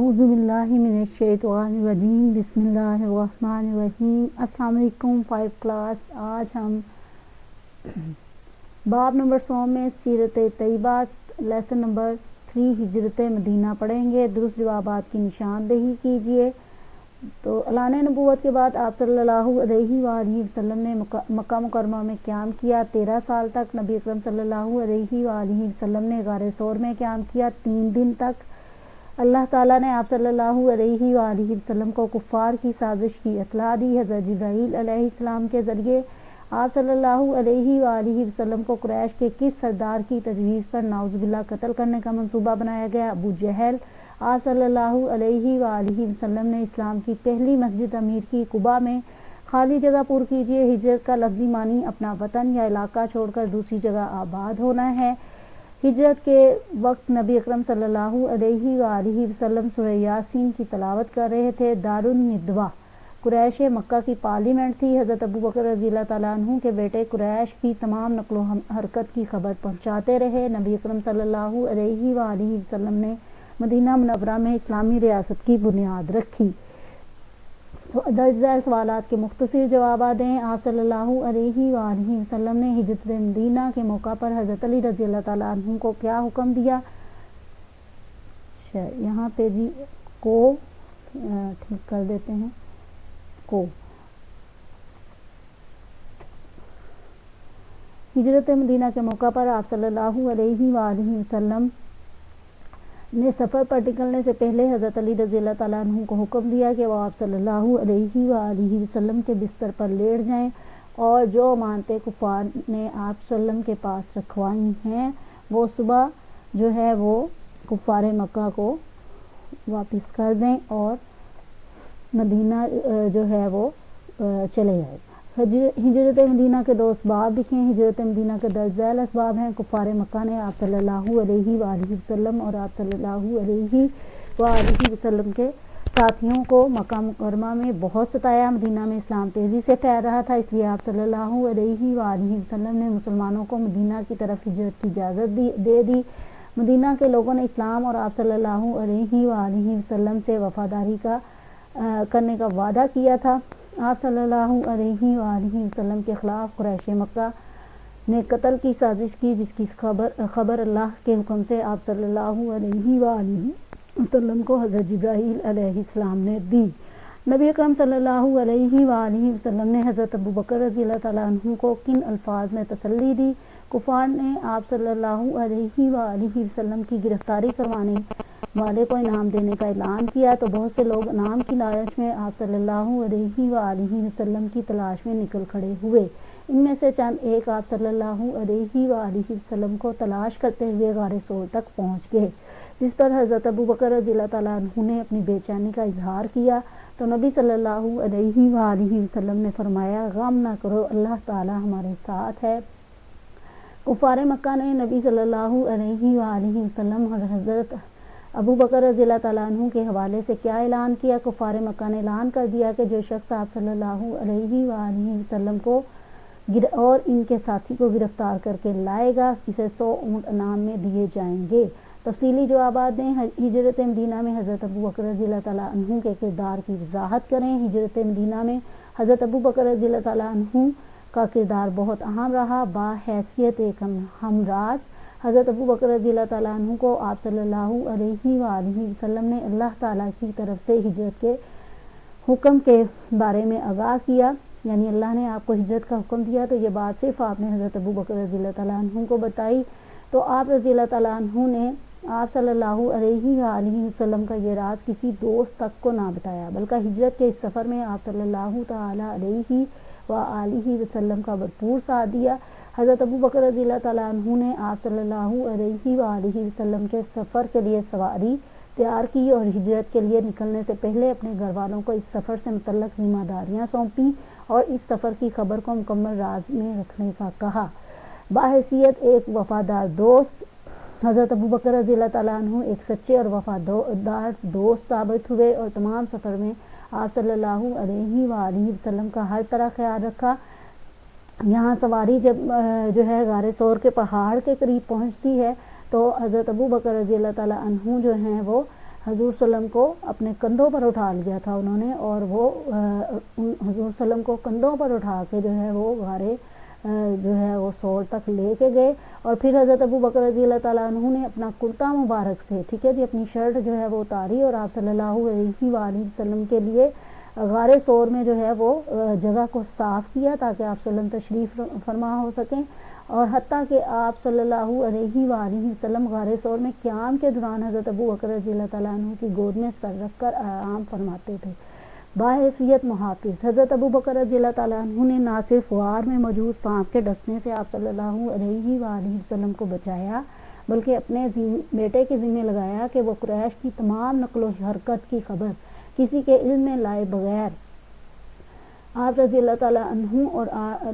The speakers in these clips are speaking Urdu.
اعوذ باللہ من الشیطان الرجیم بسم اللہ الرحمن الرحیم۔ السلام علیکم 5 کلاس۔ آج ہم باب نمبر 100 میں سیرت طیبہ لیسن نمبر 3 ہجرت مدینہ پڑھیں گے۔ درست جوابات کی نشاندہی کیجیے۔ تو اعلان نبوت کے بعد آپ صلی اللہ علیہ وآلہ وسلم نے مکہ مکرمہ میں قیام کیا۔ 13 سال تک نبی اکرم صلی اللہ علیہ وآلہ وسلم نے غار ثور میں قیام کیا۔ 3 دن تک اللہ تعالیٰ نے آپ صلی اللہ علیہ وآلہ وسلم کو کفار کی سازش کی اطلاع دی۔ حضرت جبرائیل علیہ السلام کے ذریعے آپ صلی اللہ علیہ وآلہ وسلم کو قریش کے کس سردار کی تجویز پر نعوذ باللہ قتل کرنے کا منصوبہ بنایا گیا؟ ابو جہل۔ آپ صلی اللہ علیہ وآلہ وسلم نے اسلام کی پہلی مسجد تعمیر کی۔ قباء میں خالی جگہ پر کیجیے۔ ہجرت کا لفظی معنی اپنا وطن یا علاقہ چھوڑ کر دوسری جگہ آباد ہونا ہے۔ ہجرت کے وقت نبی اکرم صلی اللہ علیہ وآلہ وسلم سورہ یاسین کی تلاوت کر رہے تھے۔ دارالندوا قریش مکہ کی پارلیمنٹ تھی۔ حضرت ابو بکر رضی اللہ تعالیٰ عنہ کے بیٹے قریش کی تمام نقل و حرکت کی خبر پہنچاتے رہے۔ نبی اکرم صلی اللہ علیہ وآلہ وسلم نے مدینہ منورہ میں اسلامی ریاست کی بنیاد رکھی۔ درج ذیل سوالات کے مختصر جوابات دیں۔ آپ صلی اللہ علیہ وآلہ وسلم نے ہجرت مدینہ کے موقع پر حضرت علی رضی اللہ تعالیٰ عنہ کو کیا حکم دیا؟ یہاں پہ جی کو ٹھیک کر دیتے ہیں کو۔ ہجرت مدینہ کے موقع پر آپ صلی اللہ علیہ وآلہ وسلم نے سفر پر نکلنے سے پہلے حضرت علی رضی اللہ تعالیٰ عنہ کو حکم دیا کہ وہ آپ صلی اللہ علیہ وآلہ وسلم کے بستر پر لیٹ جائیں اور جو امانتیں کفار نے آپ صلی اللہ علیہ وسلم کے پاس رکھوائی ہیں وہ صبح جو ہے وہ کفار مکہ کو واپس کر دیں اور مدینہ جو ہے وہ چلے جائیں۔ ہجرت مدینہ کے 2 اسباب لکھیں۔ ہجرت مدینہ کے درج ذیل اسباب ہیں: کفار مکہ نے آپ صلی اللہ علیہ وآلہ وسلم اور آپ صلی اللہ علیہ وآلہ وسلم کے ساتھیوں کو مکہ مکرمہ میں بہت ستایا۔ مدینہ میں اسلام تیزی سے پھیل رہا تھا، اس لیے آپ صلی اللہ علیہ وآلہ وسلم نے مسلمانوں کو مدینہ کی طرف ہجرت کی اجازت دے دی۔ مدینہ کے لوگوں نے اسلام اور آپ صلی اللہ علیہ وآلہ وسلم سے وفاداری کرنے کا وعدہ کیا تھا۔ آپ صلی اللہ علیہ وآلہ وسلم کے خلاف قریش مکہ نے قتل کی سازش کی، جس کی خبر اللہ کے حکم سے آپ صلی اللہ علیہ وآلہ وسلم کو حضرت جبرائیل علیہ السلام نے دی۔ نبی اکرم صلی اللہ علیہ وآلہ وسلم نے حضرت ابو بکر رضی اللہ تعالیٰ عنہ کو کن الفاظ میں تسلی دی؟ کفار نے آپ صلی اللہ علیہ وآلہ وسلم کی گرفتاری کروانے والے کو انعام دینے کا اعلان کیا تو بہت سے لوگ انعام کی لالچ میں آپ صلی اللہ علیہ وآلہ وسلم کی تلاش میں نکل کھڑے ہوئے۔ ان میں سے چند ایک آپ صلی اللہ علیہ وآلہ وسلم کو تلاش کرتے ہوئے غار ثور تک پہنچ گئے، جس پر حضرت ابو بکر رضی اللہ تعالیٰ عنہ نے اپنی بے چینی کا اظہار کیا تو نبی صلی اللہ علیہ وآلہ وسلم نے فرمایا، غم نہ کرو، اللہ تعالیٰ ہمارے ساتھ ہے۔ کفار مکہ نے نبی صلی اللہ علیہ وآلہ وسلم اور حضرت ابو بکر رضی اللہ تعالیٰ عنہ کے حوالے سے کیا اعلان کیا؟ کفار مکہ نے اعلان کر دیا کہ جو شخص آپ صلی اللہ علیہ وآلہ وسلم کو اور ان کے ساتھی کو گرفتار کر کے لائے گا اسے 100 اونٹ انعام میں دیے جائیں گے۔ تفصیلی جوابات دیں۔ ہجرت مدینہ میں حضرت ابو بکر رضی اللہ تعالیٰ عنہ کے کردار کی وضاحت کریں۔ ہجرت مدینہ میں حضرت ابو بکر رضی اللہ تعالیٰ عنہ کا کردار بہت اہم رہا۔ بحیثیت ایک ہمراز حضرت ابو بکر رضی اللہ تعالیٰ عنہ کو آپ صلی اللہ علیہ وآلہ وسلم نے اللہ تعالیٰ کی طرف سے ہجرت کے حکم کے بارے میں آگاہ کیا، یعنی اللہ نے آپ کو ہجرت کا حکم دیا تو یہ بات صرف آپ نے حضرت ابو بکر رضی اللہ تعالیٰ عنہ کو بتائی، تو آپ رضی اللہ تعالیٰ عنہ نے آپ صلی اللہ علیہ وآلہ وسلم کا یہ راز کسی دوست تک کو نہ بتایا، بلکہ ہجرت کے اس سفر میں آپ صلی اللہ تعالیٰ علیہ وآلہ وسلم کا بھرپور ساتھ دیا۔ حضرت ابو بکر رضی اللہ تعالیٰ عنہ نے آپ صلی اللہ علیہ وآلہ وسلم کے سفر کے لیے سواری تیار کی اور ہجرت کے لیے نکلنے سے پہلے اپنے گھر والوں کو اس سفر سے متعلق ذمہ داریاں سونپیں اور اس سفر کی خبر کو مکمل راز میں رکھنے کا کہا۔ بحیثیت ایک وفادار دوست حضرت ابو بکر رضی اللہ تعالیٰ عنہ ایک سچے اور وفادار دوست ثابت ہوئے اور تمام سفر میں آپ صلی اللہ علیہ وآلہ وسلم کا ہر طرح خیال رکھا۔ یہاں سواری جب جو ہے غار ثور کے پہاڑ کے قریب پہنچتی ہے تو حضرت ابو بکر رضی اللہ تعالیٰ عنہ جو ہیں وہ حضور صلی اللہ علیہ وسلم کو اپنے کندھوں پر اٹھا لیا تھا انہوں نے، اور وہ حضور صلی اللہ علیہ وسلم کو کندھوں پر اٹھا کے جو ہے وہ غارے جو ہے وہ سور تک لے کے گئے، اور پھر حضرت ابو بکر رضی اللہ تعالیٰ عنہ نے اپنا کرتا مبارک سے ٹھیک ہے جی اپنی شرٹ جو ہے وہ اتاری، اور آپ صلی اللہ علیہ وآلہ وسلم کے لیے غار سور میں جو ہے وہ جگہ کو صاف کیا تاکہ آپ صلی اللہ علیہ وسلم تشریف فرما ہو سکیں، اور حتیٰ کہ آپ صلی اللہ علیہ وآلہ وسلم غار سور میں قیام کے دوران حضرت ابو بکر رضی اللہ تعالیٰ عنہ کی گود میں سر رکھ کر آرام فرماتے تھے۔ باحیثیت محافظ حضرت ابو بکر رضی اللہ تعالیٰ عنہ نے نہ صرف غار میں موجود سانپ کے ڈسنے سے آپ صلی اللہ علیہ وآلہ وسلم کو بچایا، بلکہ اپنے بیٹے کے ذمہ لگایا کہ وہ قریش کی تمام نقل و حرکت کی خبر کسی کے علم میں لائے بغیر آپ رضی اللہ تعالیٰ عنہ اور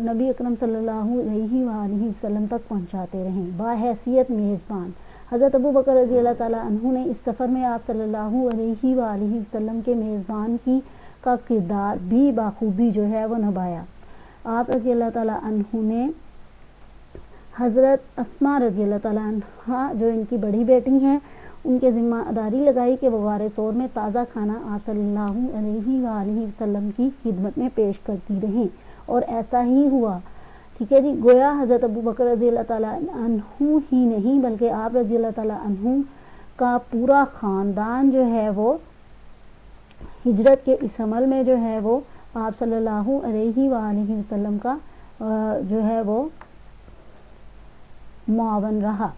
نبی اکرم صلی اللہ علیہ وآلہ وسلم تک پہنچاتے رہیں۔ باحیثیت میزبان حضرت ابو بکر رضی اللہ تعالیٰ عنہ نے اس سفر میں آپ صلی اللہ علیہ وآلہ وسلم کے میزبان کا کردار بھی بخوبی جو ہے وہ نبھایا۔ آپ رضی اللہ تعالیٰ عنہ نے حضرت اسماء رضی اللہ تعالیٰ عنہ جو ان کی بڑی بیٹی ہیں ان کے ذمہ داری لگائی کہ وہ غار سور میں تازہ کھانا آپ صلی اللہ علیہ وآلہ وسلم کی خدمت میں پیش کرتی رہیں، اور ایسا ہی ہوا ٹھیک ہے جی۔ گویا حضرت ابو بکر رضی اللہ تعالیٰ عنہ ہی نہیں بلکہ آپ رضی اللہ تعالیٰ عنہ کا پورا خاندان جو ہے وہ ہجرت کے اس عمل میں جو ہے وہ آپ صلی اللہ علیہ وآلہ وسلم کا جو ہے وہ معاون رہا۔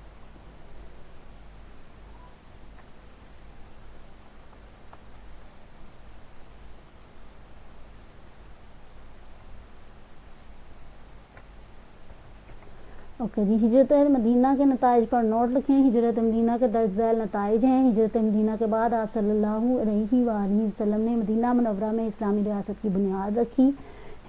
اوکے جی، ہجرت مدینہ کے نتائج پر نوٹ لکھیں۔ ہجرت مدینہ کے درج ذیل نتائج ہیں۔ ہجرت مدینہ کے بعد آپ صلی اللہ علیہ وآلہ وسلم نے مدینہ منورہ میں اسلامی ریاست کی بنیاد رکھی۔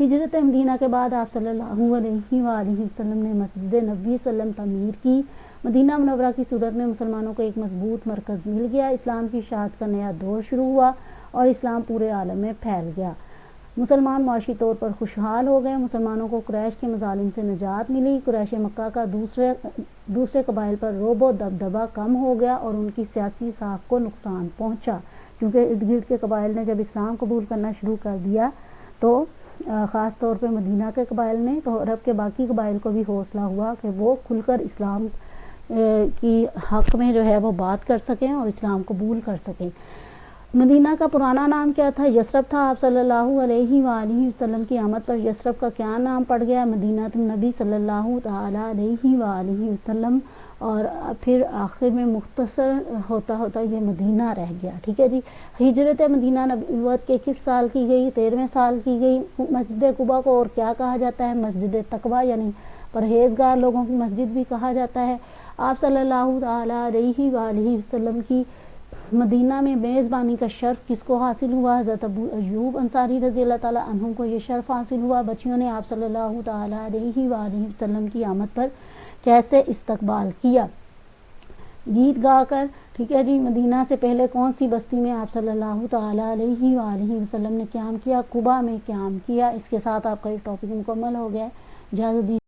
ہجرت مدینہ کے بعد آپ صلی اللہ علیہ وآلہ وسلم نے مسجد نبوی صلی اللہ علیہ وسلم تعمیر کی۔ مدینہ منورہ کی صورت میں مسلمانوں کو ایک مضبوط مرکز مل گیا، اسلام کی اشاعت کا نیا دور شروع ہوا اور اسلام پورے عالم میں پھیل گیا۔ مسلمان معاشی طور پر خوشحال ہو گئے، مسلمانوں کو قریش کے مظالم سے نجات ملی، قریش مکہ کا دوسرے قبائل پر رعب و دبدبہ کم ہو گیا اور ان کی سیاسی ساکھ کو نقصان پہنچا، کیونکہ ارد گرد کے قبائل نے جب اسلام قبول کرنا شروع کر دیا تو خاص طور پہ مدینہ کے قبائل نے، تو عرب کے باقی قبائل کو بھی حوصلہ ہوا کہ وہ کھل کر اسلام کی حق میں جو ہے وہ بات کر سکیں اور اسلام قبول کر سکیں۔ مدینہ کا پرانا نام کیا تھا؟ یثرب تھا۔ آپ صلی اللہ علیہ وآلہ وسلم کی آمد پر یثرب کا کیا نام پڑ گیا؟ مدینہ النبی صلی اللہ تعالیٰ علیہ وآلہ وسلم، اور پھر آخر میں مختصر ہوتا ہوتا یہ مدینہ رہ گیا ٹھیک ہے جی۔ ہجرت مدینہ نبوت کے کس سال کی گئی؟ 13ویں سال کی گئی۔ مسجد قباء کو اور کیا کہا جاتا ہے؟ مسجد تقویٰ یعنی پرہیزگار لوگوں کی مسجد بھی کہا جاتا ہے۔ آپ صلی اللہ تعالیٰ علیہ وآلہ وسلم کی مدینہ میں میزبانی کا شرف کس کو حاصل ہوا؟ حضرت ابو ایوب انصاری رضی اللہ تعالیٰ عنہ کو یہ شرف حاصل ہوا۔ بچیوں نے آپ صلی اللہ تعالیٰ علیہ وآلہ وسلم کی آمد پر کیسے استقبال کیا؟ گیت گا کر ٹھیک ہے جی۔ مدینہ سے پہلے کون سی بستی میں آپ صلی اللہ تعالیٰ علیہ وآلہ وسلم نے قیام کیا؟ قباء میں قیام کیا۔ اس کے ساتھ آپ کا یہ ٹاپک مکمل ہو گیا۔ اجازت دیجیے۔